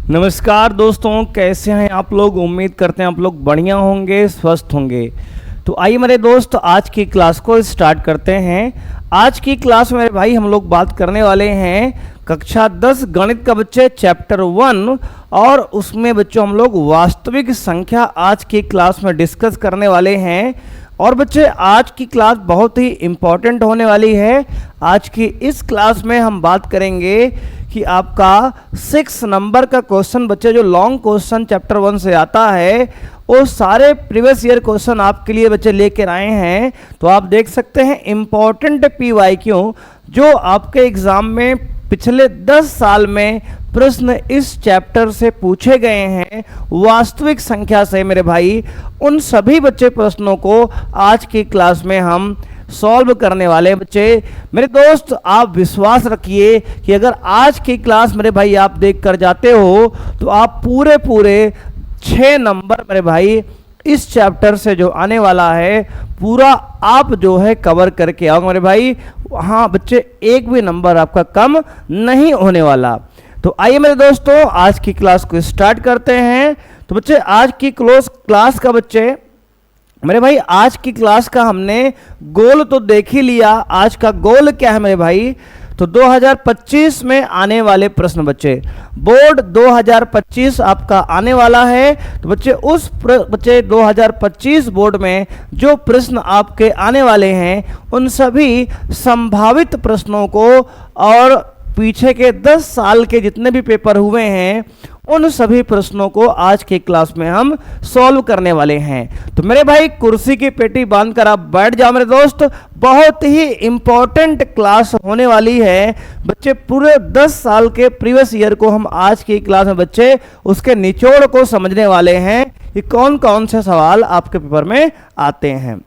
नमस्कार दोस्तों, कैसे हैं आप लोग। उम्मीद करते हैं आप लोग बढ़िया होंगे, स्वस्थ होंगे। तो आइए मेरे दोस्त, आज की क्लास को स्टार्ट करते हैं। आज की क्लास में मेरे भाई हम लोग बात करने वाले हैं कक्षा 10 गणित का बच्चे चैप्टर 1, और उसमें बच्चों हम लोग वास्तविक संख्या आज की क्लास में डिस्कस करने वाले हैं। और बच्चे आज की क्लास बहुत ही इम्पॉर्टेंट होने वाली है। आज की इस क्लास में हम बात करेंगे कि आपका 6 नंबर का क्वेश्चन बच्चे जो लॉन्ग क्वेश्चन चैप्टर 1 से आता है, वो सारे प्रीवियस ईयर क्वेश्चन आपके लिए बच्चे लेकर आए हैं। तो आप देख सकते हैं इम्पॉर्टेंट PYQ जो आपके एग्जाम में पिछले 10 साल में प्रश्न इस चैप्टर से पूछे गए हैं वास्तविक संख्या से मेरे भाई, उन सभी बच्चे प्रश्नों को आज की क्लास में हम सॉल्व करने वाले बच्चे। मेरे दोस्त आप विश्वास रखिए कि अगर आज की क्लास मेरे भाई आप देख कर जाते हो तो आप पूरे 6 नंबर मेरे भाई इस चैप्टर से जो आने वाला है पूरा आप जो है कवर करके आओगे मेरे भाई। हाँ बच्चे, एक भी नंबर आपका कम नहीं होने वाला। तो आइए मेरे दोस्तों आज की क्लास को स्टार्ट करते हैं। तो बच्चे आज की क्लास का बच्चे मेरे भाई, आज की क्लास का हमने गोल तो देख ही लिया। आज का गोल क्या है मेरे भाई, तो 2025 में आने वाले प्रश्न बच्चे, बोर्ड 2025 आपका आने वाला है। तो बच्चे उस बच्चे 2025 बोर्ड में जो प्रश्न आपके आने वाले हैं उन सभी संभावित प्रश्नों को और पीछे के 10 साल के जितने भी पेपर हुए हैं उन सभी प्रश्नों को आज की क्लास में हम सॉल्व करने वाले हैं। तो मेरे भाई कुर्सी की पेटी बांधकर आप बैठ जाओ मेरे दोस्त, बहुत ही इंपॉर्टेंट क्लास होने वाली है बच्चे। पूरे 10 साल के प्रीवियस ईयर को हम आज की क्लास में बच्चे उसके निचोड़ को समझने वाले हैं कि कौन कौन से सवाल आपके पेपर में आते हैं।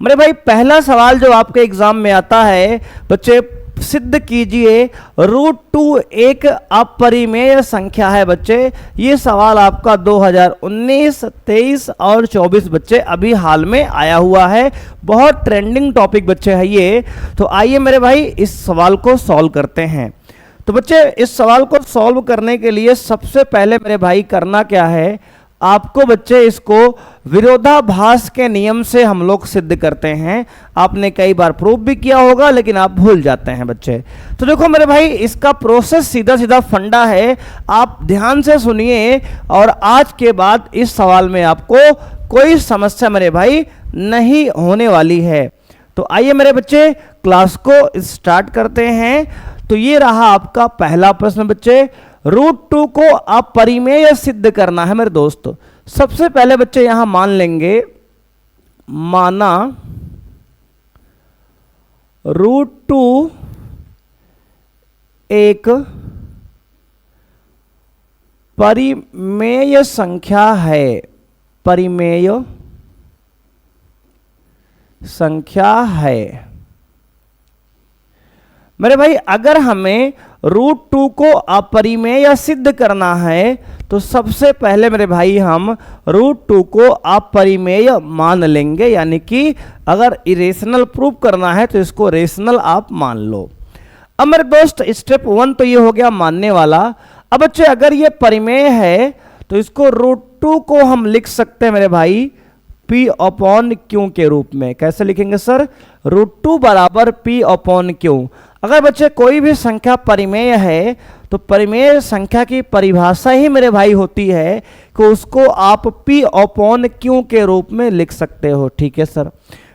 मेरे भाई पहला सवाल जो आपके एग्जाम में आता है बच्चे, सिद्ध कीजिए √2 एक अपरिमेय संख्या है बच्चे। ये सवाल आपका 2019, 23 और 24 बच्चे अभी हाल में आया हुआ है। बहुत ट्रेंडिंग टॉपिक बच्चे है ये। तो आइए मेरे भाई इस सवाल को सॉल्व करते हैं। तो बच्चे इस सवाल को सॉल्व करने के लिए सबसे पहले मेरे भाई करना क्या है, आपको बच्चे इसको विरोधाभास के नियम से हम लोग सिद्ध करते हैं। आपने कई बार प्रूफ भी किया होगा लेकिन आप भूल जाते हैं बच्चे। तो देखो मेरे भाई, इसका प्रोसेस सीधा फंडा है, आप ध्यान से सुनिए और आज के बाद इस सवाल में आपको कोई समस्या मेरे भाई नहीं होने वाली है। तो आइए मेरे बच्चे क्लास को स्टार्ट करते हैं। तो ये रहा आपका पहला प्रश्न बच्चे, √2 को अपरिमेय सिद्ध करना है मेरे दोस्त। सबसे पहले बच्चे यहां मान लेंगे, माना √2 एक परिमेय संख्या है, परिमेय संख्या है मेरे भाई। अगर हमें √2 को अपरिमेय सिद्ध करना है तो सबसे पहले मेरे भाई हम √2 को अपरिमेय मान लेंगे, यानी कि अगर इरेशनल प्रूव करना है तो इसको रेशनल आप मान लो। अब मेरे दोस्त स्टेप 1 तो ये हो गया मानने वाला। अब बच्चे अगर ये परिमेय है तो इसको √2 को हम लिख सकते हैं मेरे भाई P/Q के रूप में। कैसे लिखेंगे सर, √2 बराबर P/Q। अगर बच्चे कोई भी संख्या परिमेय है तो परिमेय संख्या की परिभाषा ही मेरे भाई होती है कि उसको आप P/Q के रूप में लिख सकते हो। ठीक है सर।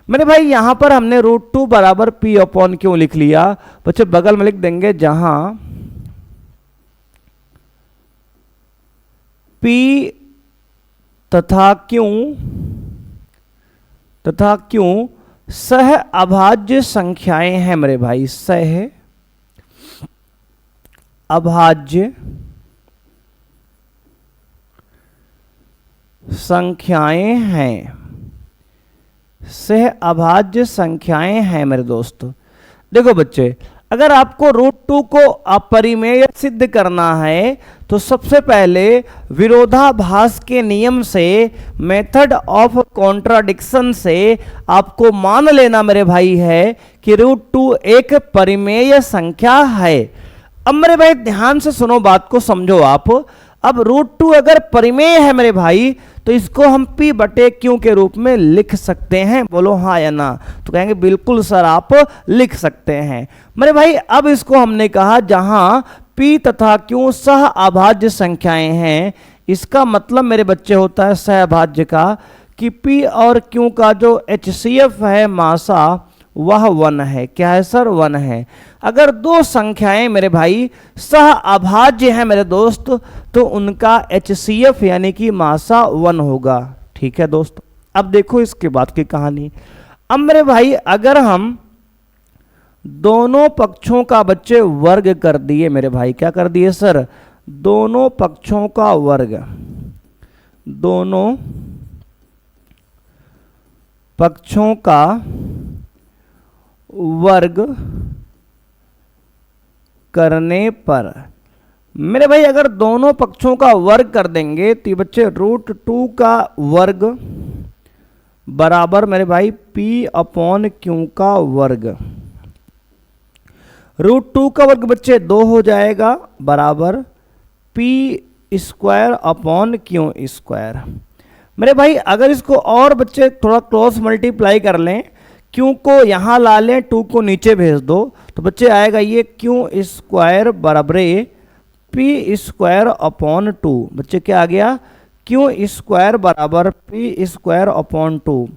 मेरे भाई यहां पर हमने √2 बराबर P/Q लिख लिया। बच्चे बगल में लिख देंगे जहां P तथा Q सह अभाज्य संख्याएं हैं मेरे भाई, सह अभाज्य संख्याएं हैं, सह अभाज्य संख्याएं हैं मेरे दोस्त। देखो बच्चे, अगर आपको √2 को अपरिमेय सिद्ध करना है तो सबसे पहले विरोधाभास के नियम से, मेथड ऑफ कॉन्ट्राडिक्शन से आपको मान लेना मेरे भाई है कि √2 एक परिमेय संख्या है। अब मेरे भाई ध्यान से सुनो, बात को समझो आप। अब √2 अगर परिमेय है मेरे भाई, तो इसको हम P बटे Q के रूप में लिख सकते हैं। बोलो हाँ या ना? तो कहेंगे बिल्कुल सर आप लिख सकते हैं। मेरे भाई अब इसको हमने कहा जहां P तथा Q सह अभाज्य संख्याएं हैं, इसका मतलब मेरे बच्चे होता है सहभाज्य का, कि P और Q का जो HCF है मासा वह 1 है। क्या है सर? 1 है। अगर दो संख्याएं मेरे भाई सह अभाज्य हैं मेरे दोस्त, तो उनका HCF यानी कि मासा 1 होगा। ठीक है दोस्त, अब देखो इसके बाद की कहानी। अब मेरे भाई अगर हम दोनों पक्षों का बच्चे वर्ग कर दिए मेरे भाई, क्या कर दिए सर? दोनों पक्षों का वर्ग, दोनों पक्षों का वर्ग करने पर मेरे भाई अगर दोनों पक्षों का वर्ग कर देंगे तो ये बच्चे √2 का वर्ग बराबर मेरे भाई P/Q का वर्ग। √2 का वर्ग बच्चे 2 हो जाएगा बराबर P²/Q²। मेरे भाई अगर इसको और बच्चे थोड़ा क्रॉस मल्टीप्लाई कर लें, Q को यहाँ ला लें, 2 को नीचे भेज दो, तो बच्चे आएगा ये Q² बराबरे P²/2। बच्चे क्या आ गया? Q² बराबर P²/2।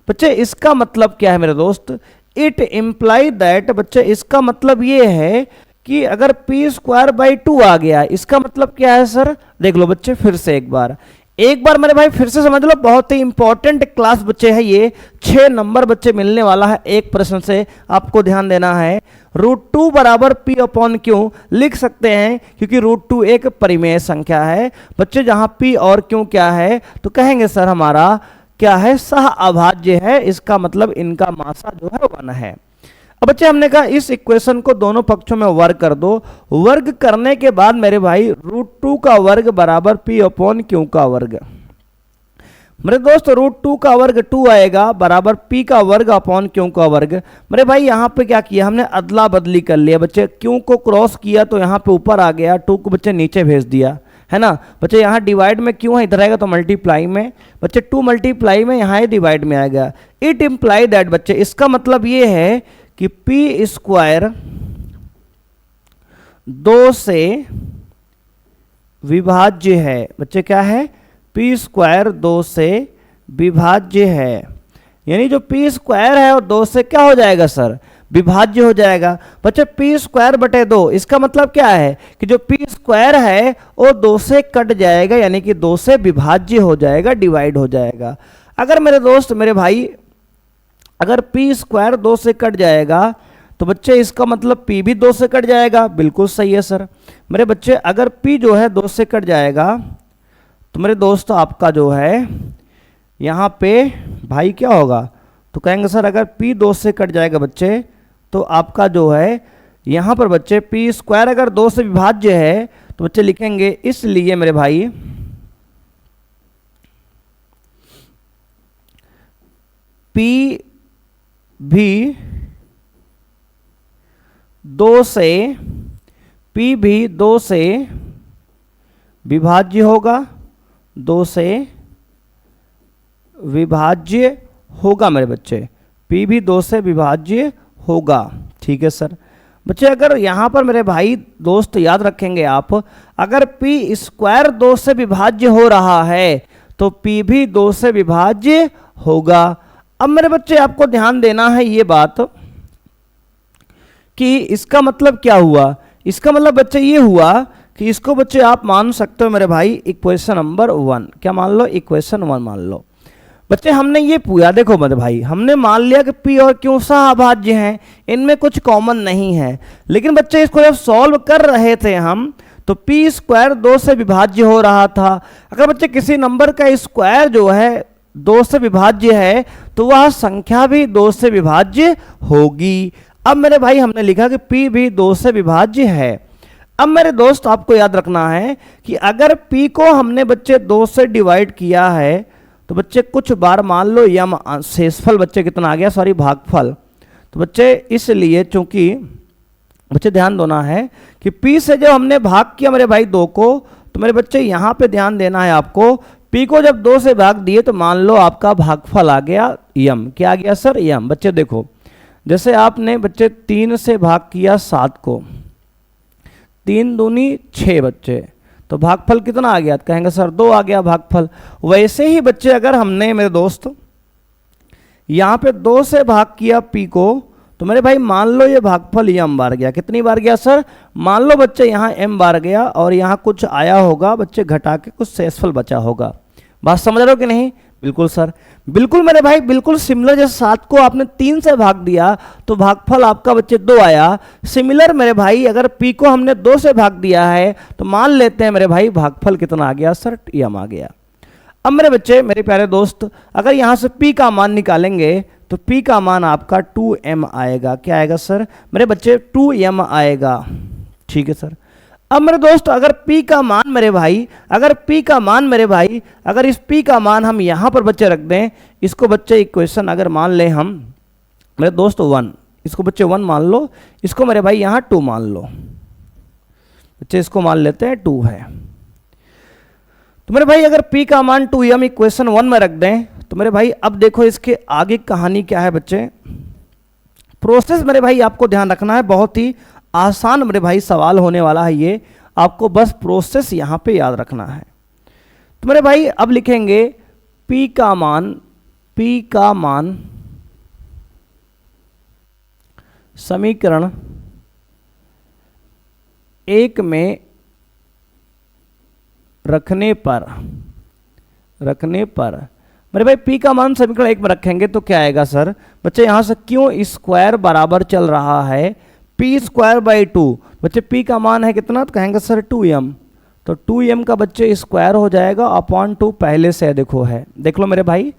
बच्चे इसका मतलब क्या है मेरे दोस्त? इट इम्प्लाई दैट, बच्चे इसका मतलब ये है कि अगर P²/2 आ गया, इसका मतलब क्या है सर? देख लो बच्चे फिर से एक बार मेरे भाई फिर से समझ लो, बहुत ही इंपॉर्टेंट क्लास बच्चे है ये। 6 नंबर बच्चे मिलने वाला है एक प्रश्न से, आपको ध्यान देना है। √2 बराबर P/Q लिख सकते हैं क्योंकि √2 एक परिमेय संख्या है बच्चे, जहां P और Q क्या है तो कहेंगे सर हमारा क्या है? सह अभाज्य है। इसका मतलब इनका मासा जो है 1 है। अब बच्चे हमने कहा इस इक्वेशन को दोनों पक्षों में वर्ग कर दो। वर्ग करने के बाद मेरे भाई √2 का वर्ग बराबर P/Q का वर्ग। मेरे दोस्त √2 का वर्ग 2 आएगा बराबर P का वर्ग अपॉन Q का वर्ग। मेरे भाई यहाँ पे क्या किया हमने? अदला बदली कर लिया बच्चे। Q को क्रॉस किया तो यहाँ पे ऊपर आ गया, 2 को बच्चे नीचे भेज दिया, है ना बच्चे। यहाँ डिवाइड में Q है, इधर आएगा तो मल्टीप्लाई में बच्चे, 2 मल्टीप्लाई में यहाँ डिवाइड में आएगा। इट इम्प्लाई दैट बच्चे, इसका मतलब ये है कि P² 2 से विभाज्य है बच्चे। क्या है? P² 2 से विभाज्य है, यानी जो P² है और 2 से क्या हो जाएगा सर? विभाज्य हो जाएगा बच्चे। P² बटे 2, इसका मतलब क्या है कि जो P² है वो 2 से कट जाएगा, यानी कि 2 से विभाज्य हो जाएगा, डिवाइड हो जाएगा। अगर मेरे दोस्त मेरे भाई अगर P² 2 से कट जाएगा तो बच्चे इसका मतलब P भी 2 से कट जाएगा। बिल्कुल सही है सर। मेरे बच्चे अगर P जो है 2 से कट जाएगा तो मेरे दोस्त आपका जो है यहाँ पे भाई क्या होगा? तो कहेंगे सर अगर P 2 से कट जाएगा बच्चे तो आपका जो है यहाँ पर बच्चे P² अगर 2 से विभाज्य है तो बच्चे लिखेंगे इसलिए मेरे भाई P भी 2 से विभाज्य होगा, 2 से विभाज्य होगा मेरे बच्चे। P भी 2 से विभाज्य होगा। ठीक है सर। बच्चे अगर यहाँ पर मेरे भाई दोस्त याद रखेंगे आप, अगर P² 2 से विभाज्य हो रहा है तो P भी 2 से विभाज्य होगा। अब मेरे बच्चे आपको ध्यान देना है ये बात कि इसका मतलब क्या हुआ? इसका मतलब बच्चे ये हुआ कि इसको बच्चे आप मान सकते हो मेरे भाई इक्वेशन नंबर 1। क्या मान लो? इक्वेशन 1 मान लो। बच्चे हमने ये पूछा, देखो मेरे भाई हमने मान लिया कि P और Q सहअभाज्य हैं, इनमें कुछ कॉमन नहीं है। लेकिन बच्चे इसको जब सॉल्व कर रहे थे हम तो P² 2 से विभाज्य हो रहा था। अगर बच्चे किसी नंबर का स्क्वायर जो है 2 से विभाज्य है तो वह संख्या भी 2 से विभाज्य होगी। अब मेरे भाई हमने लिखा कि P भी 2 से विभाज्य है। अब मेरे दोस्त आपको याद रखना है कि अगर P को हमने बच्चे 2 से डिवाइड किया है तो बच्चे कुछ बार मान लो यम शेषफल बच्चे कितना आ गया, सॉरी भागफल। तो बच्चे इसलिए चूंकि बच्चे ध्यान देना है कि p से जब हमने भाग किया मेरे भाई 2 को, तो मेरे बच्चे यहाँ पे ध्यान देना है आपको, p को जब 2 से भाग दिए तो मान लो आपका भागफल आ गया यम। क्या आ गया सर? यम। बच्चे देखो, जैसे आपने बच्चे 3 से भाग किया 7 को, 3 दूनी 6 बच्चे, तो भागफल कितना आ गया? कहेंगे सर 2 आ गया भागफल। वैसे ही बच्चे अगर हमने मेरे दोस्त यहाँ पे 2 से भाग किया p को, तो मेरे भाई मान लो ये भागफल m बार गया। कितनी बार गया सर? मान लो बच्चे यहाँ m बार गया और यहाँ कुछ आया होगा बच्चे, घटा के कुछ शेषफल बचा होगा। बात समझ रहे हो कि नहीं? बिल्कुल सर, बिल्कुल मेरे भाई, बिल्कुल सिमिलर। जैसे 7 को आपने 3 से भाग दिया तो भागफल आपका बच्चे 2 आया। सिमिलर मेरे भाई, अगर p को हमने 2 से भाग दिया है तो मान लेते हैं मेरे भाई भागफल कितना आ गया सर? m आ गया। अब मेरे बच्चे, मेरे प्यारे दोस्त, अगर यहाँ से p का मान निकालेंगे तो p का मान आपका 2m आएगा। क्या आएगा सर? मेरे बच्चे 2m आएगा। ठीक है सर। अब मेरे दोस्त, अगर p का मान मेरे भाई, अगर p का मान मेरे भाई, अगर इस p का मान हम यहाँ पर बच्चे रख दें, इसको बच्चे इक्वेशन अगर मान लें हम मेरे दोस्त 1, इसको बच्चे 1 मान लो, इसको मेरे भाई यहाँ 2 मान लो। बच्चे इसको मान लेते हैं 2 है। तो मेरे भाई अगर p का मान 2m इक्वेशन 1 में रख दें तो मेरे भाई अब देखो इसके आगे कहानी क्या है बच्चे। प्रोसेस मेरे भाई आपको ध्यान रखना है, बहुत ही आसान मेरे भाई सवाल होने वाला है ये, आपको बस प्रोसेस यहाँ पे याद रखना है। तो मेरे भाई अब लिखेंगे p का मान समीकरण 1 में रखने पर मेरे भाई p का मान समीकरण 1 में रखेंगे तो क्या आएगा सर? बच्चे यहाँ से क्यों स्क्वायर बराबर चल रहा है p स्क्वायर बाई 2। बच्चे p का मान है कितना? तो कहेंगे सर 2m, तो 2m का बच्चे स्क्वायर हो जाएगा अपॉन 2 पहले से देखो है। देख लो मेरे भाई,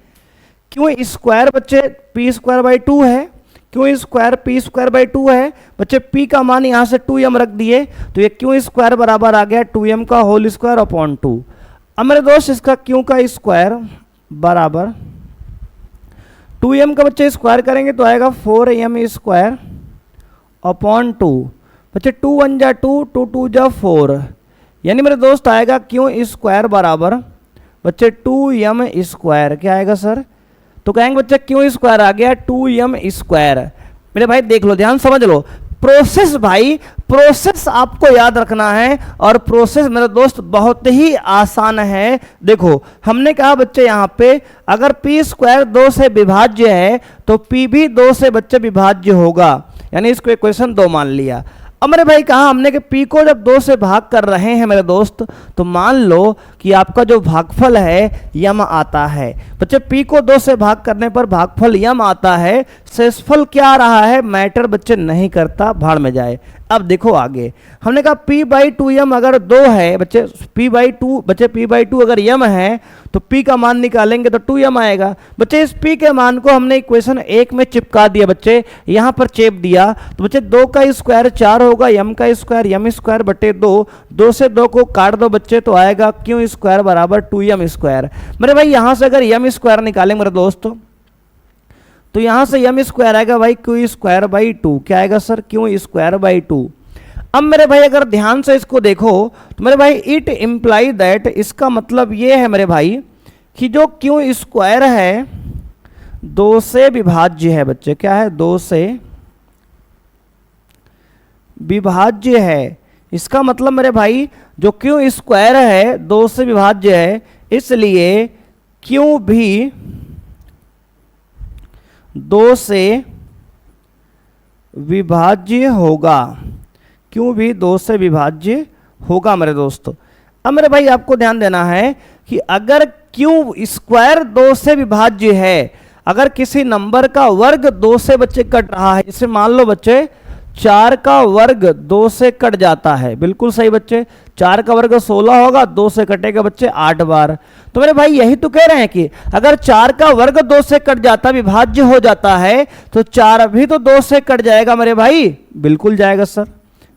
क्यों स्क्वायर बच्चे p स्क्वायर बाई 2 है, क्यों स्क्वायर p स्क्वायर बाई 2 है। बच्चे p का मान यहाँ से 2m रख दिए तो ये क्यों स्क्वायर बराबर आ गया 2m का होल स्क्वायर अपॉन 2। अब मेरे दोस्त इसका क्यों का स्क्वायर बराबर 2m का बच्चे स्क्वायर करेंगे तो आएगा 4m स्क्वायर अपॉन 2। बच्चे 2 1 जा 2, 2 2 जा 4, यानी मेरे दोस्त आएगा क्यों स्क्वायर बराबर बच्चे 2m स्क्वायर। क्या आएगा सर? तो कहेंगे बच्चे क्यों स्क्वायर आ गया 2m स्क्वायर। मेरे भाई देख लो, ध्यान समझ लो, प्रोसेस भाई, प्रोसेस आपको याद रखना है और प्रोसेस मेरे दोस्त बहुत ही आसान है। देखो हमने कहा बच्चे यहाँ पे अगर p स्क्वायर 2 से विभाज्य है तो p भी 2 से बच्चे विभाज्य होगा, यानी इसको इक्वेशन 2 मान लिया। अब मेरे भाई कहा हमने कि p को जब 2 से भाग कर रहे हैं मेरे दोस्त, तो मान लो कि आपका जो भागफल है यम आता है। बच्चे p को 2 से भाग करने पर भागफल यम आता है, शेषफल क्या आ रहा है मैटर बच्चे नहीं करता, भाड़ में जाए। अब देखो आगे हमने कहा p बाई 2m अगर 2 है बच्चे, p बाई 2 बच्चे p बाई 2 अगर m है तो p का मान निकालेंगे तो 2m आएगा। बच्चे इस p के मान को हमने इक्वेशन 1 में चिपका दिया बच्चे, यहाँ पर चेप दिया तो बच्चे 2 का स्क्वायर 4 होगा, m का स्क्वायर m स्क्वायर बटे 2, 2 से 2 को काट दो बच्चे तो आएगा क्यों स्क्वायर बराबर 2m स्क्वायर। मेरे भाई यहाँ से अगर m स्क्वायर निकालेंगे मेरे दोस्तों तो यहाँ से m स्क्वायर आएगा भाई क्यू स्क्वायर बाई 2। क्या आएगा सर? Q square by 2। अब मेरे भाई अगर ध्यान से इसको देखो तो मेरे भाई इट इम्प्लाई दैट, इसका मतलब ये है मेरे भाई कि जो क्यू स्क्वायर है 2 से विभाज्य है बच्चे। क्या है? 2 से विभाज्य है। इसका मतलब मेरे भाई जो क्यू स्क्वायर है 2 से विभाज्य है, इसलिए क्यू भी 2 से विभाज्य होगा, क्यों भी 2 से विभाज्य होगा मेरे दोस्तों। अब मेरे भाई आपको ध्यान देना है कि अगर क्यू स्क्वायर 2 से विभाज्य है, अगर किसी नंबर का वर्ग 2 से बच्चे कट रहा है, जैसे मान लो बच्चे 4 का वर्ग 2 से कट जाता है, बिल्कुल सही बच्चे, 4 का वर्ग 16 होगा, 2 से कटेगा बच्चे 8 बार। तो मेरे भाई यही तो कह रहे हैं कि अगर 4 का वर्ग 2 से कट जाता, विभाज्य हो जाता है, तो 4 भी तो 2 से कट जाएगा मेरे भाई। बिल्कुल जाएगा सर,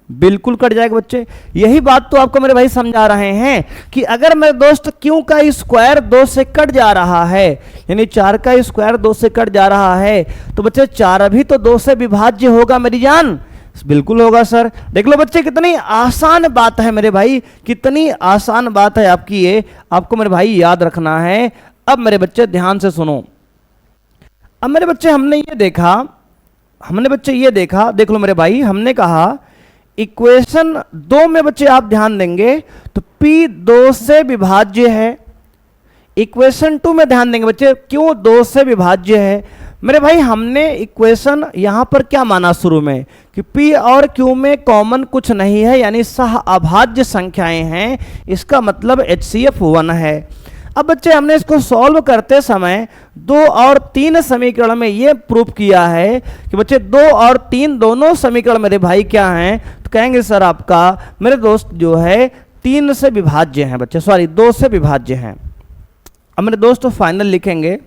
बिल्कुल कट जाएगा बच्चे। यही बात तो आपको मेरे भाई समझा रहे हैं कि अगर मेरे दोस्त क्यू का स्क्वायर 2 से कट जा रहा है, यानी 4 का स्क्वायर 2 से कट जा रहा है, तो बच्चे 4 भी तो 2 से विभाज्य होगा मेरी जान। बिल्कुल होगा सर। देख लो बच्चे कितनी आसान बात है मेरे भाई, कितनी आसान बात है आपकी, ये आपको मेरे भाई याद रखना है। अब मेरे बच्चे ध्यान से सुनो। अब मेरे बच्चे हमने ये देखा, देख लो मेरे भाई, हमने कहा इक्वेशन 2 में बच्चे आप ध्यान देंगे तो P 2 से विभाज्य है। इक्वेशन 2 में ध्यान देंगे बच्चे, क्यों 2 से विभाज्य है? मेरे भाई हमने इक्वेशन यहां पर क्या माना शुरू में कि P और Q में कॉमन कुछ नहीं है, यानी सह अभाज्य संख्याएं हैं, इसका मतलब HCF 1 है। अब बच्चे हमने इसको सॉल्व करते समय 2 और 3 समीकरण में ये प्रूफ किया है कि बच्चे 2 और 3 दोनों समीकरण मेरे भाई क्या हैं, तो कहेंगे सर आपका मेरे दोस्त जो है 3 से विभाज्य हैं बच्चे, सॉरी 2 से विभाज्य हैं। अब मेरे दोस्त फाइनल लिखेंगे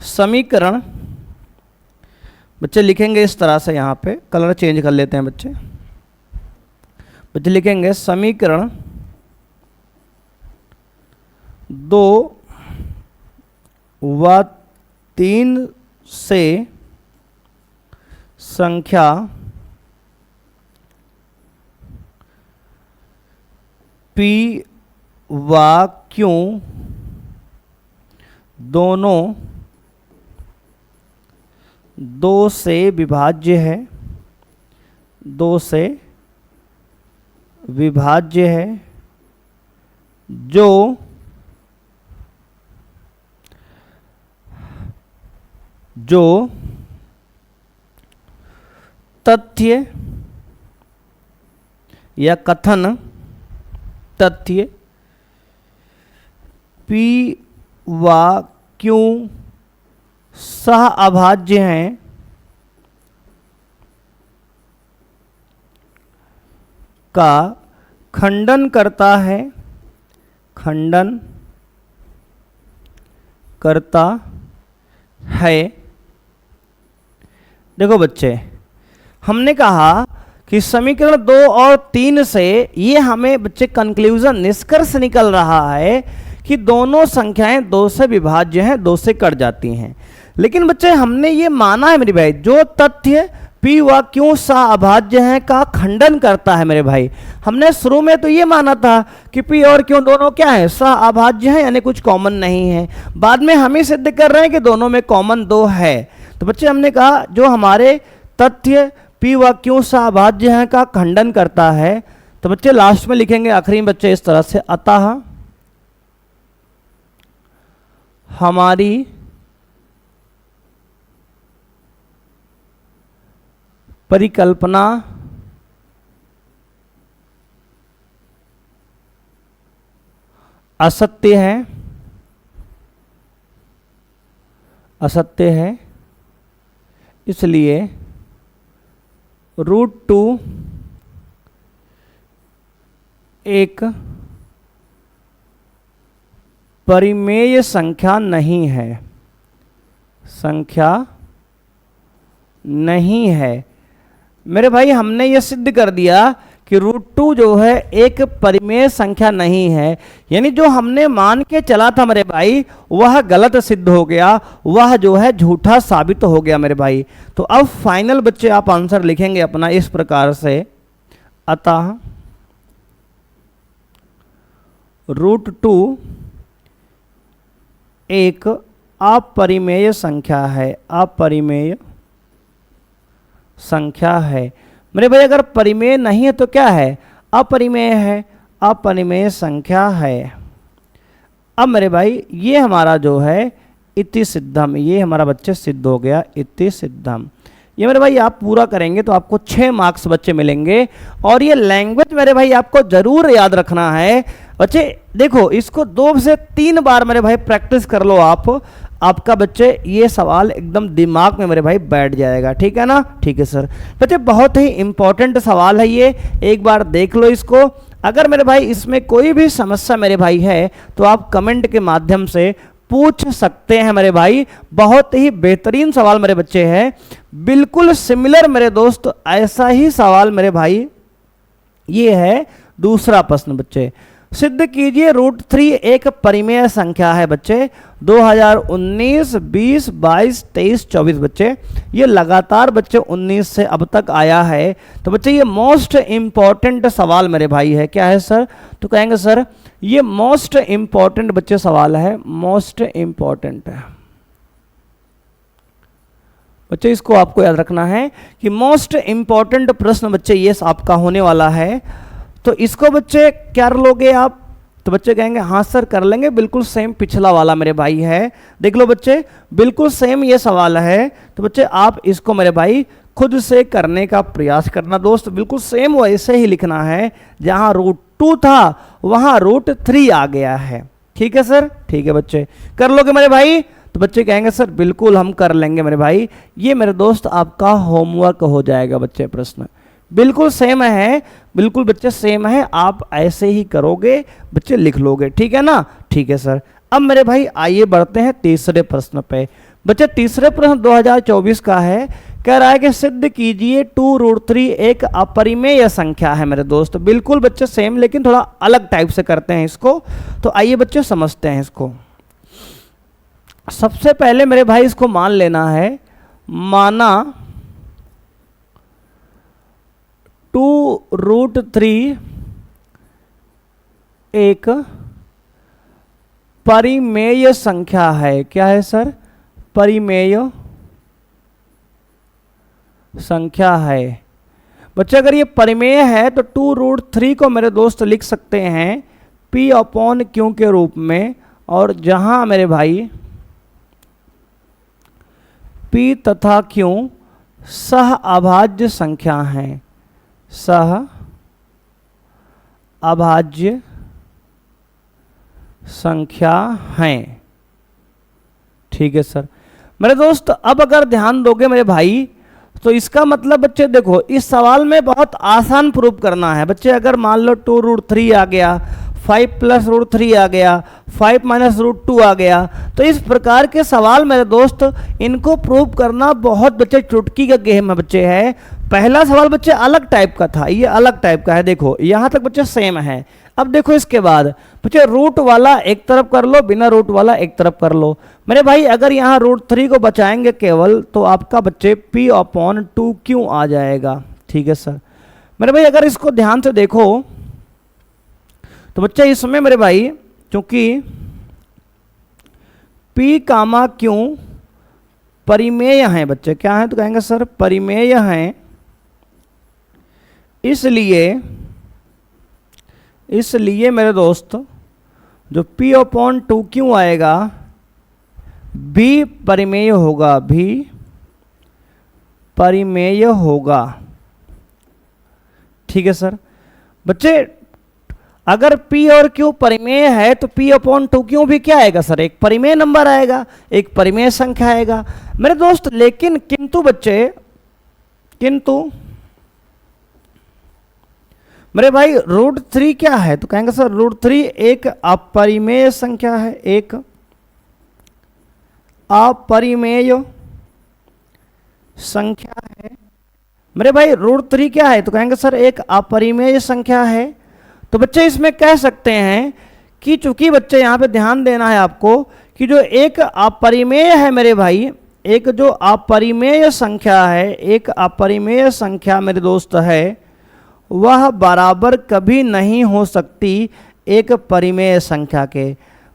समीकरण, बच्चे लिखेंगे इस तरह से, यहाँ पे कलर चेंज कर लेते हैं बच्चे लिखेंगे समीकरण 2 व 3 से संख्या P व Q दोनों 2 से विभाज्य है, 2 से विभाज्य है, जो तथ्य या कथन तथ्य P व Q सह अभाज्य हैं का खंडन करता है, खंडन करता है। देखो बच्चे हमने कहा कि समीकरण 2 और 3 से ये हमें बच्चे कंक्लूजन निष्कर्ष निकल रहा है कि दोनों संख्याएं 2 से विभाज्य हैं, 2 से कट जाती हैं। लेकिन बच्चे हमने ये माना है मेरे भाई, जो तथ्य P व Q सह अभाज्य हैं का खंडन करता है मेरे भाई। हमने शुरू में तो ये माना था कि P और Q दोनों क्या है, सह अभाज्य हैं, यानी कुछ कॉमन नहीं है। बाद में हम ही सिद्ध कर रहे हैं कि दोनों में कॉमन 2 है। तो बच्चे हमने कहा जो हमारे तथ्य P व Q सह अभाज्य हैं का खंडन करता है, तो बच्चे लास्ट में लिखेंगे आखिरी में बच्चे इस तरह से, अतः हमारी परिकल्पना असत्य है, असत्य है, इसलिए √2 एक परिमेय संख्या नहीं है, संख्या नहीं है। मेरे भाई हमने ये सिद्ध कर दिया कि √2 जो है एक परिमेय संख्या नहीं है, यानी जो हमने मान के चला था मेरे भाई वह गलत सिद्ध हो गया, वह जो है झूठा साबित हो गया मेरे भाई। तो अब फाइनल बच्चे आप आंसर लिखेंगे अपना इस प्रकार से, अतः √2 एक अपरिमेय संख्या है, अपरिमेय संख्या है। मेरे भाई अगर परिमेय नहीं है तो क्या है, अपरिमेय है, अपरिमेय संख्या है। अब मेरे भाई ये हमारा जो है इति सिद्धम, ये हमारा बच्चे सिद्ध हो गया, इति सिद्धम। ये मेरे भाई आप पूरा करेंगे तो आपको 6 मार्क्स बच्चे मिलेंगे। और ये लैंग्वेज मेरे भाई आपको जरूर याद रखना है बच्चे। देखो इसको 2 से 3 बार मेरे भाई प्रैक्टिस कर लो आप, आपका बच्चे ये सवाल एकदम दिमाग में मेरे भाई बैठ जाएगा, ठीक है ना? ठीक है सर। बच्चे बहुत ही इंपॉर्टेंट सवाल है ये, एक बार देख लो इसको। अगर मेरे भाई इसमें कोई भी समस्या मेरे भाई है तो आप कमेंट के माध्यम से पूछ सकते हैं मेरे भाई। बहुत ही बेहतरीन सवाल मेरे बच्चे हैं, बिल्कुल सिमिलर मेरे दोस्त ऐसा ही सवाल मेरे भाई ये है दूसरा प्रश्न बच्चे। सिद्ध कीजिए √3 एक परिमेय संख्या है बच्चे। 2019, 20, 22, 23, 24 बच्चे, ये लगातार बच्चे 19 से अब तक आया है। तो बच्चे ये मोस्ट इंपॉर्टेंट सवाल मेरे भाई है। क्या है सर? तो कहेंगे सर ये मोस्ट इंपॉर्टेंट बच्चे सवाल है, मोस्ट इंपॉर्टेंट है बच्चे। इसको आपको याद रखना है कि मोस्ट इंपॉर्टेंट प्रश्न बच्चे ये आपका होने वाला है। तो इसको बच्चे कर लोगे आप? तो बच्चे कहेंगे हाँ सर कर लेंगे, बिल्कुल सेम पिछला वाला मेरे भाई है। देख लो बच्चे, बिल्कुल सेम ये सवाल है। तो बच्चे आप इसको मेरे भाई खुद से करने का प्रयास करना दोस्त, बिल्कुल सेम वैसे ही लिखना है। जहाँ √2 था वहाँ √3 आ गया है। ठीक है सर? ठीक है बच्चे, कर लोगे मेरे भाई? तो बच्चे कहेंगे सर बिल्कुल हम कर लेंगे मेरे भाई। ये मेरे दोस्त आपका होमवर्क हो जाएगा बच्चे। प्रश्न बिल्कुल सेम है, बिल्कुल बच्चे सेम है। आप ऐसे ही करोगे बच्चे, लिख लोगे। ठीक है ना? ठीक है सर। अब मेरे भाई आइए बढ़ते हैं तीसरे प्रश्न पे। बच्चे तीसरे प्रश्न 2024 का है। कह रहा है कि सिद्ध कीजिए 2√3 एक अपरिमेय संख्या है मेरे दोस्त। बिल्कुल बच्चे सेम, लेकिन थोड़ा अलग टाइप से करते हैं इसको। तो आइए बच्चे समझते हैं इसको। सबसे पहले मेरे भाई इसको मान लेना है, माना 2√3 एक परिमेय संख्या है। क्या है सर? परिमेय संख्या है बच्चे। अगर ये परिमेय है तो 2√3 को मेरे दोस्त लिख सकते हैं P/Q के रूप में। और जहां मेरे भाई P तथा Q सह अभाज्य संख्या हैं, सह अभाज्य संख्या हैं। ठीक है सर मेरे दोस्त। अब अगर ध्यान दोगे मेरे भाई तो इसका मतलब बच्चे देखो, इस सवाल में बहुत आसान प्रूफ करना है बच्चे। अगर मान लो 2√3 आ गया, 5 + √3 आ गया, 5 - √2 आ गया, तो इस प्रकार के सवाल मेरे दोस्त इनको प्रूव करना बहुत बच्चे चुटकी का गेम है बच्चे है। पहला सवाल बच्चे अलग टाइप का था, ये अलग टाइप का है। देखो यहाँ तक बच्चे सेम है। अब देखो इसके बाद बच्चे रूट वाला एक तरफ कर लो, बिना रूट वाला एक तरफ कर लो मेरे भाई। अगर यहाँ √3 को बचाएंगे केवल तो आपका बच्चे P/2Q आ जाएगा। ठीक है सर मेरे भाई। अगर इसको ध्यान से देखो तो बच्चे इसमें मेरे भाई क्योंकि P/Q परिमेय हैं बच्चे। क्या है? तो कहेंगे सर परिमेय हैं। इसलिए मेरे दोस्त जो P/2Q आएगा भी परिमेय होगा, भी परिमेय होगा। ठीक है सर बच्चे। अगर P और Q परिमेय है तो P/2Q भी क्या आएगा सर? एक परिमेय नंबर आएगा, एक परिमेय संख्या आएगा मेरे दोस्त। लेकिन किंतु बच्चे, किंतु मेरे भाई √3 क्या है? तो कहेंगे सर √3 एक अपरिमेय संख्या है, एक अपरिमेय संख्या है मेरे भाई। √3 क्या है? तो कहेंगे सर एक अपरिमेय संख्या है। तो बच्चे इसमें कह सकते हैं कि चूंकि बच्चे यहाँ पे ध्यान देना है आपको कि जो एक अपरिमेय है मेरे भाई, एक जो अपरिमेय संख्या है, एक अपरिमेय संख्या मेरे दोस्त है, वह बराबर कभी नहीं हो सकती एक परिमेय संख्या के।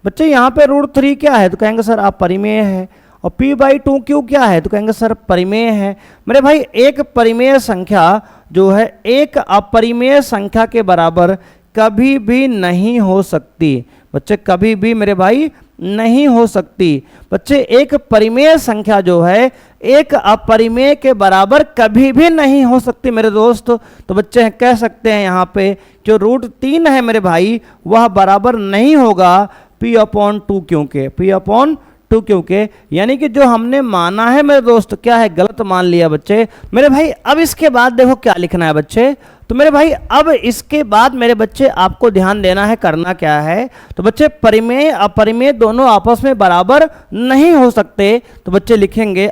बच्चे यहाँ पे √3 क्या है? तो कहेंगे सर अपरिमेय है। और P/2Q क्या है? तो कहेंगे सर परिमेय है मेरे भाई। एक परिमेय संख्या जो है एक अपरिमेय संख्या के बराबर कभी भी नहीं हो सकती बच्चे, कभी भी मेरे भाई नहीं हो सकती बच्चे। एक परिमेय संख्या जो है एक अपरिमेय के बराबर कभी भी नहीं हो सकती मेरे दोस्त। तो बच्चे कह सकते हैं यहाँ पे जो √3 है मेरे भाई वह बराबर नहीं होगा P/2Q के, P/2Q के। यानी कि जो हमने माना है मेरे दोस्त क्या है? गलत मान लिया बच्चे मेरे भाई। अब इसके बाद देखो क्या लिखना है बच्चे। तो मेरे भाई अब इसके बाद मेरे बच्चे आपको ध्यान देना है, करना क्या है? तो बच्चे परिमेय अपरिमेय दोनों आपस में बराबर नहीं हो सकते। तो बच्चे लिखेंगे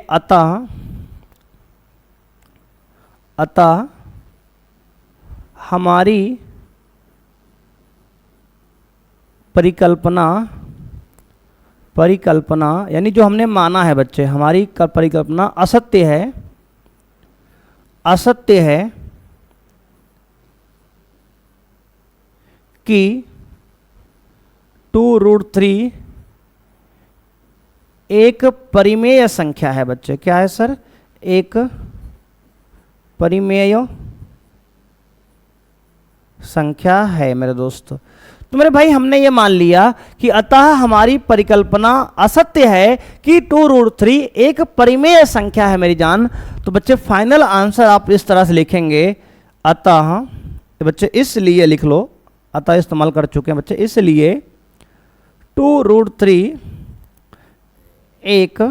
अतः हमारी परिकल्पना, परिकल्पना यानी जो हमने माना है बच्चे, हमारी परिकल्पना असत्य है, असत्य है कि 2√3 एक परिमेय संख्या है बच्चे। क्या है सर? एक परिमेय संख्या है मेरे दोस्त। तो मेरे भाई हमने ये मान लिया कि अतः हमारी परिकल्पना असत्य है कि 2√3 एक परिमेय संख्या है मेरी जान। तो बच्चे फाइनल आंसर आप इस तरह से लिखेंगे, अतः, तो बच्चे इसलिए लिख लो, अतः इस्तेमाल कर चुके हैं बच्चे, इसलिए 2√3 एक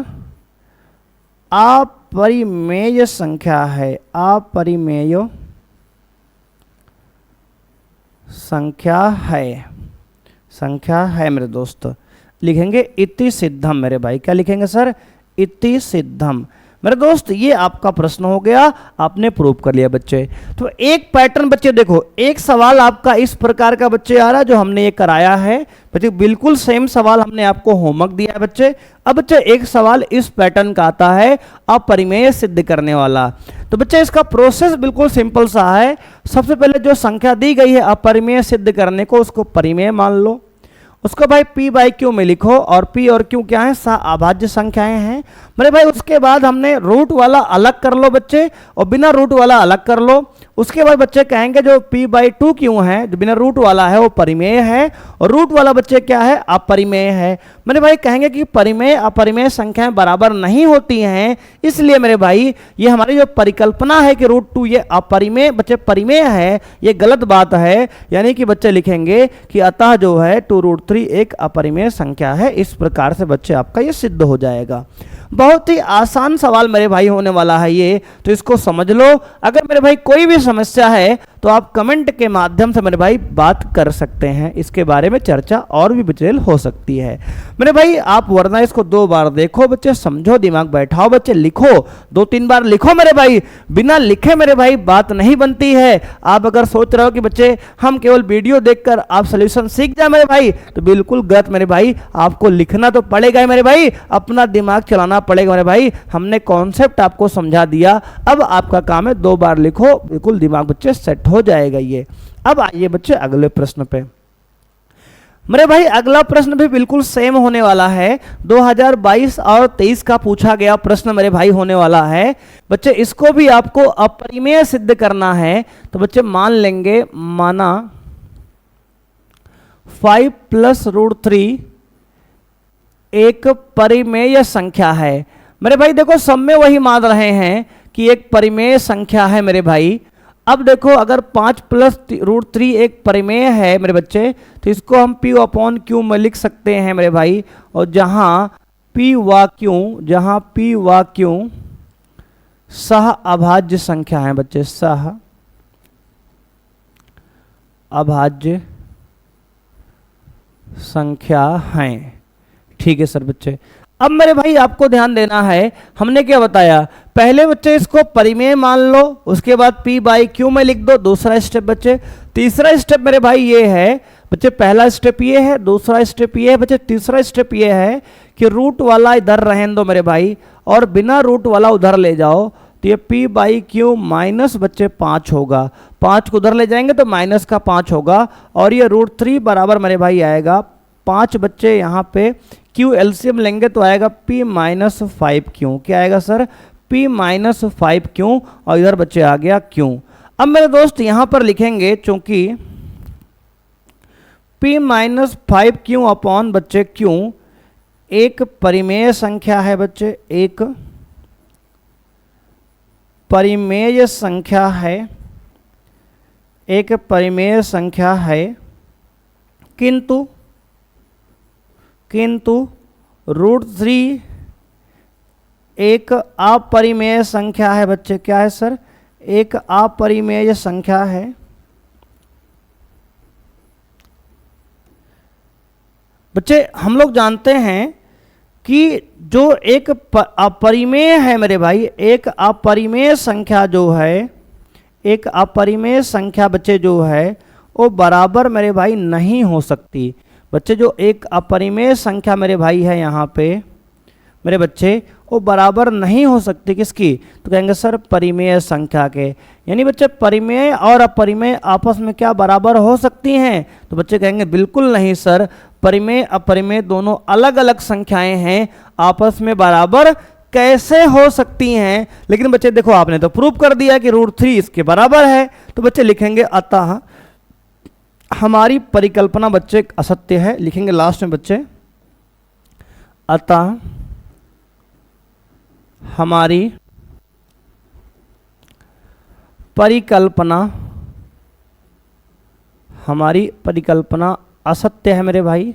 अपरिमेय संख्या है, अपरिमेय संख्या है, संख्या है मेरे दोस्त। लिखेंगे इति सिद्धम मेरे भाई। क्या लिखेंगे सर? इति सिद्धम। मेरे दोस्त ये आपका प्रश्न हो गया, आपने प्रूव कर लिया बच्चे। तो एक पैटर्न बच्चे देखो, एक सवाल आपका इस प्रकार का बच्चे आ रहा है जो हमने ये कराया है बच्चे, बिल्कुल सेम सवाल हमने आपको होमवर्क दिया है बच्चे। अब बच्चे एक सवाल इस पैटर्न का आता है अपरिमेय सिद्ध करने वाला। तो बच्चे इसका प्रोसेस बिल्कुल सिंपल सा है। सबसे पहले जो संख्या दी गई है अपरिमेय सिद्ध करने को, उसको परिमेय मान लो, उसको भाई p/q में लिखो, और p और q क्या है? अभाज्य संख्याएं हैं मेरे भाई। उसके बाद हमने रूट वाला अलग कर लो बच्चे, और बिना रूट वाला अलग कर लो। उसके बाद बच्चे कहेंगे जो p/2 क्यों है, जो बिना रूट वाला है वो परिमेय है, और रूट वाला बच्चे क्या है? अपरिमेय है। मेरे भाई कहेंगे कि परिमेय अपरिमेय संख्याएं बराबर नहीं होती हैं, इसलिए मेरे भाई ये हमारी जो परिकल्पना है कि √2 ये अपरिमेय बच्चे परिमेय है, ये गलत बात है। यानी कि बच्चे लिखेंगे कि अतः जो है 2√3 एक अपरिमेय संख्या है। इस प्रकार से बच्चे आपका ये सिद्ध हो जाएगा। बहुत ही आसान सवाल मेरे भाई होने वाला है ये, तो इसको समझ लो। अगर मेरे भाई कोई भी समस्या है तो आप कमेंट के माध्यम से मेरे भाई बात कर सकते हैं, इसके बारे में चर्चा और भी डिटेल हो सकती है मेरे भाई। आप वरना इसको 2 बार देखो बच्चे, समझो, दिमाग बैठाओ बच्चे, लिखो, 2-3 बार लिखो मेरे भाई। बिना लिखे मेरे भाई बात नहीं बनती है। आप अगर सोच रहे हो कि बच्चे हम केवल वीडियो देखकर आप सोल्यूशन सीख जाए मेरे भाई, तो बिल्कुल गलत मेरे भाई। आपको लिखना तो पड़ेगा ही मेरे भाई, अपना दिमाग चलाना पड़ेगा मेरे भाई। हमने कॉन्सेप्ट आपको समझा दिया, अब आपका काम है 2 बार लिखो, बिल्कुल दिमाग बच्चे सेट हो जाएगा ये। अब आइए बच्चे अगले प्रश्न पे मेरे भाई। अगला प्रश्न भी बिल्कुल सेम होने वाला है, 2022 और 23 का पूछा गया प्रश्न मेरे भाई होने वाला है बच्चे। इसको भी आपको अपरिमेय सिद्ध करना है। तो बच्चे मान लेंगे, माना 5 + √3 एक परिमेय संख्या है मेरे भाई। देखो सब में वही मान रहे हैं कि एक परिमेय संख्या है मेरे भाई। अब देखो अगर 5 + √3 एक परिमेय है मेरे बच्चे, तो इसको हम p/q में लिख सकते हैं मेरे भाई। और जहां p व q सह अभाज्य संख्या है बच्चे, सह अभाज्य संख्या हैं। ठीक है सर बच्चे। अब मेरे भाई आपको ध्यान देना है, हमने क्या बताया, पहले बच्चे इसको परिमेय मान लो, उसके बाद p/q में लिख दो, दूसरा स्टेप बच्चे। तीसरा स्टेप मेरे भाई ये है बच्चे, पहला स्टेप ये है, दूसरा स्टेप ये है बच्चे, तीसरा स्टेप ये है कि रूट वाला इधर रहने दो मेरे भाई, और बिना रूट वाला उधर ले जाओ। तो ये p/q माइनस बच्चे 5 होगा, 5 को उधर ले जाएंगे तो माइनस का 5 होगा, और ये √3 बराबर मेरे भाई आएगा 5 बच्चे। यहाँ पे q एलसीएम लेंगे तो आएगा p-5q। क्या आएगा सर? p-5q, और इधर बच्चे आ गया q। अब मेरे दोस्त यहाँ पर लिखेंगे, चूंकि p-5q अपॉन बच्चे q एक परिमेय संख्या है बच्चे, एक परिमेय संख्या है, एक परिमेय संख्या है, किंतु √3 एक अपरिमेय संख्या है बच्चे। क्या है सर? एक अपरिमेय संख्या है। बच्चे हम लोग जानते हैं कि जो एक अपरिमेय है मेरे भाई, एक अपरिमेय संख्या जो है, एक अपरिमेय संख्या बच्चे जो है वो बराबर मेरे भाई नहीं हो सकती। बच्चे जो एक अपरिमेय संख्या मेरे भाई है यहाँ पे मेरे बच्चे, वो बराबर नहीं हो सकती किसकी, तो कहेंगे सर परिमेय संख्या के। यानी बच्चे परिमेय और अपरिमेय आपस में क्या बराबर हो सकती हैं, तो बच्चे कहेंगे बिल्कुल नहीं सर, परिमेय अपरिमेय दोनों अलग अलग संख्याएं हैं, आपस में बराबर कैसे हो सकती हैं। लेकिन बच्चे देखो आपने तो प्रूव कर दिया कि √3 इसके बराबर है, तो बच्चे लिखेंगे अतः हमारी परिकल्पना बच्चे असत्य है, लिखेंगे लास्ट में बच्चे अतः हमारी परिकल्पना असत्य है मेरे भाई,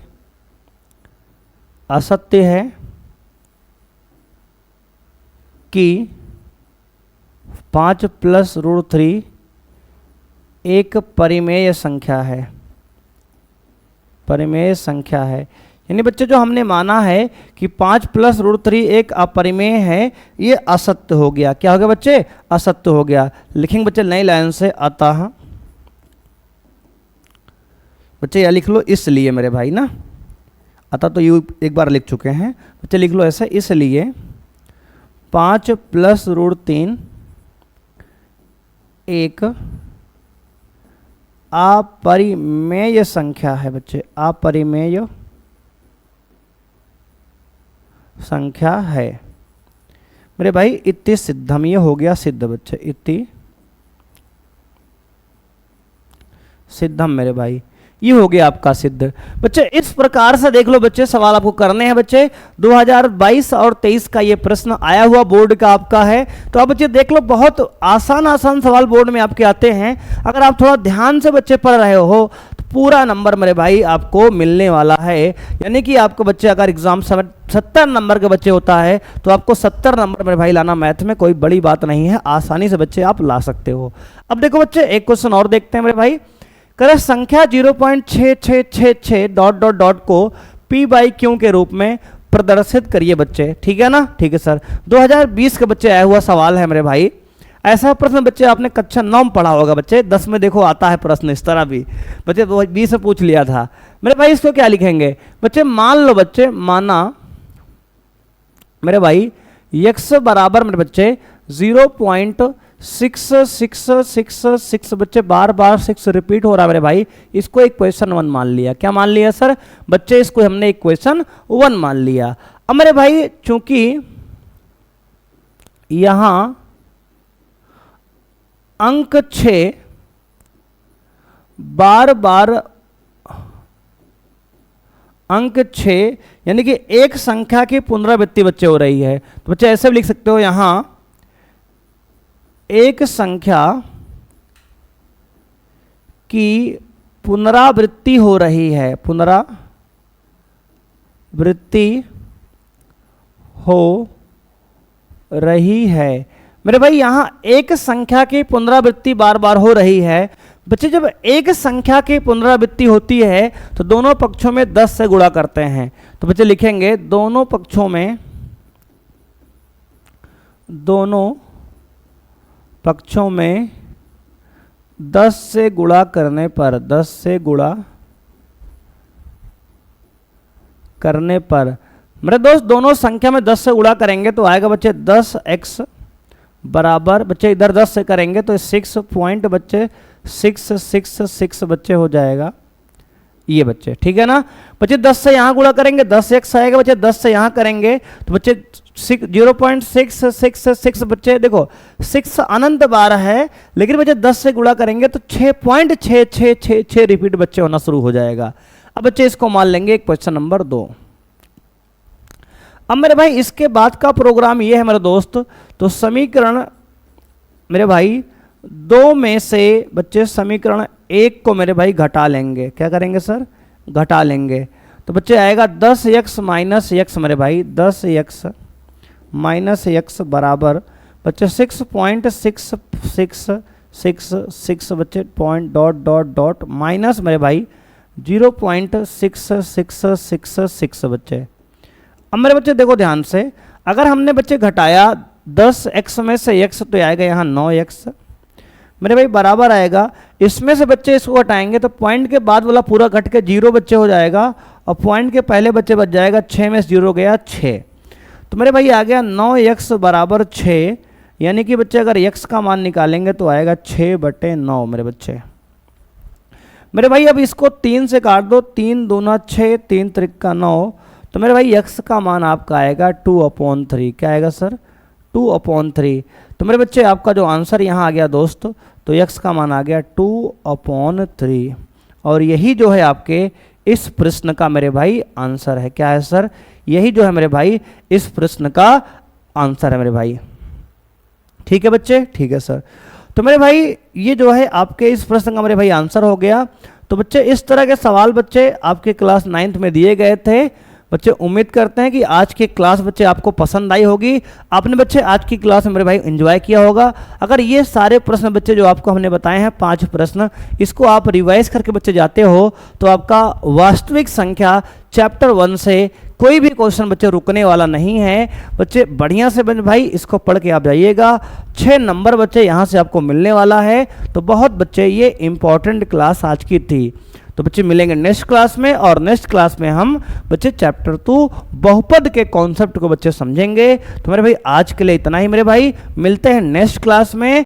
असत्य है कि 5 + √3 एक परिमेय संख्या है, परिमेय संख्या है। यानी बच्चे जो हमने माना है कि 5 + √3 एक अपरिमेय है, ये असत्य हो गया। क्या हो गया बच्चे, असत्य हो गया। लिखेंगे बच्चे नई लाइन से अतः, बच्चे यह लिख लो इसलिए मेरे भाई ना, अतः तो यू एक बार लिख चुके हैं, बच्चे लिख लो ऐसे, इसलिए 5 + √3 एक अपरिमेय संख्या है बच्चे, अपरिमेय संख्या है मेरे भाई। इति सिद्धम, ये हो गया सिद्ध बच्चे, इति सिद्धम मेरे भाई, ये हो गया आपका सिद्ध। बच्चे इस प्रकार से देख लो बच्चे, सवाल आपको करने हैं बच्चे। 2022 और 23 का ये प्रश्न आया हुआ बोर्ड का आपका है, तो आप बच्चे देख लो, बहुत आसान आसान सवाल बोर्ड में आपके आते हैं। अगर आप थोड़ा ध्यान से बच्चे पढ़ रहे हो तो पूरा नंबर मेरे भाई आपको मिलने वाला है। यानी कि आपको बच्चे अगर एग्जाम 70 नंबर के बच्चे होता है तो आपको 70 नंबर मेरे भाई लाना मैथ में कोई बड़ी बात नहीं है, आसानी से बच्चे आप ला सकते हो। अब देखो बच्चे एक क्वेश्चन और देखते हैं मेरे भाई। करे संख्या 0.6666 ... को p/q के रूप में प्रदर्शित करिए बच्चे, ठीक है ना। ठीक है सर, 2020 के बच्चे आया हुआ सवाल है मेरे भाई। ऐसा प्रश्न बच्चे आपने कक्षा 9 में पढ़ा होगा बच्चे, 10 में देखो आता है प्रश्न इस तरह भी, बच्चे 2020 में पूछ लिया था मेरे भाई। इसको क्या लिखेंगे बच्चे, मान लो बच्चे, माना मेरे भाई x बराबर मेरे बच्चे 0.6666 बच्चे, बार बार 6 रिपीट हो रहा है मेरे भाई। इसको इक्वेशन 1 मान लिया। क्या मान लिया सर बच्चे, इसको हमने इक्वेशन 1 मान लिया। अब मेरे भाई चूंकि यहां अंक 6 बार बार अंक 6 यानी कि एक संख्या की पुनरावृत्ति बच्चे हो रही है, तो बच्चे ऐसे भी लिख सकते हो, यहां एक संख्या की पुनरावृत्ति हो रही है, पुनरावृत्ति हो रही है मेरे भाई। यहां एक संख्या की पुनरावृत्ति बार बार हो रही है बच्चे। जब एक संख्या की पुनरावृत्ति होती है तो दोनों पक्षों में 10 से गुणा करते हैं, तो बच्चे लिखेंगे दोनों पक्षों में 10 से गुणा करने पर, 10 से गुणा करने पर मेरे दोस्त दोनों संख्या में 10 से गुणा करेंगे तो आएगा बच्चे 10x बराबर, बच्चे इधर 10 से करेंगे तो 6 पॉइंट बच्चे 666 बच्चे हो जाएगा ये बच्चे, ठीक है ना। बच्चे 10 से यहाँ गुणा करेंगे 10x आएगा बच्चे, 10 से यहाँ करेंगे तो बच्चे 0.666 बच्चे, देखो 6 अनंत बार है, लेकिन बच्चे 10 से गुणा करेंगे तो 6.6666 रिपीट बच्चे होना शुरू हो जाएगा। अब बच्चे इसको मान लेंगे क्वेश्चन नंबर 2। अब मेरे भाई इसके बाद का प्रोग्राम ये है मेरे दोस्त, तो समीकरण मेरे भाई 2 में से बच्चे समीकरण 1 को मेरे भाई घटा लेंगे। क्या करेंगे सर, घटा लेंगे, तो बच्चे आएगा 10x माइनस x मेरे भाई, 10x माइनस x बराबर बच्चे 6.6666 बच्चे पॉइंट डॉट माइनस मेरे भाई 0.6666 बच्चे। अब मेरे बच्चे देखो ध्यान से, अगर हमने बच्चे घटाया 10x में से x तो आएगा यहाँ 9x मेरे भाई, बराबर आएगा इसमें से बच्चे इसको हटाएंगे तो पॉइंट के बाद वाला पूरा घट के 0 बच्चे हो जाएगा और पॉइंट के पहले बच्चे बच जाएगा 6 में 0 गया 6। तो मेरे भाई आ गया 9x बराबर 6, यानी कि बच्चे अगर x का मान निकालेंगे तो आएगा 6/9 मेरे बच्चे। मेरे भाई अब इसको 3 से काट दो, 3 दूना 6, 3 त्रिका 9, तो मेरे भाई x का मान आपका आएगा 2/3। क्या आएगा सर? 2/3। तो मेरे बच्चे आपका जो आंसर यहाँ आ गया दोस्त, तो x का मान आ गया 2/3 और यही जो है आपके इस प्रश्न का मेरे भाई आंसर है। क्या है सर? यही जो है मेरे भाई इस प्रश्न का आंसर है मेरे भाई। ठीक है बच्चे? ठीक है सर। तो मेरे भाई ये जो है आपके इस प्रश्न का मेरे भाई आंसर हो गया। तो बच्चे इस तरह के सवाल बच्चे आपके क्लास 9th में दिए गए थे। बच्चे उम्मीद करते हैं कि आज की क्लास बच्चे आपको पसंद आई होगी। आपने बच्चे आज की क्लास में मेरे भाई एंजॉय किया होगा। अगर ये सारे प्रश्न बच्चे जो आपको हमने बताए हैं 5 प्रश्न, इसको आप रिवाइज करके बच्चे जाते हो तो आपका वास्तविक संख्या चैप्टर 1 से कोई भी क्वेश्चन बच्चे रुकने वाला नहीं है। बच्चे बढ़िया से भाई इसको पढ़ के आप जाइएगा। 6 नंबर बच्चे यहाँ से आपको मिलने वाला है। तो बहुत बच्चे ये इंपॉर्टेंट क्लास आज की थी। तो बच्चे मिलेंगे नेक्स्ट क्लास में, और नेक्स्ट क्लास में हम बच्चे चैप्टर 2 बहुपद के कॉन्सेप्ट को बच्चे समझेंगे। तो मेरे भाई आज के लिए इतना ही मेरे भाई, मिलते हैं नेक्स्ट क्लास में।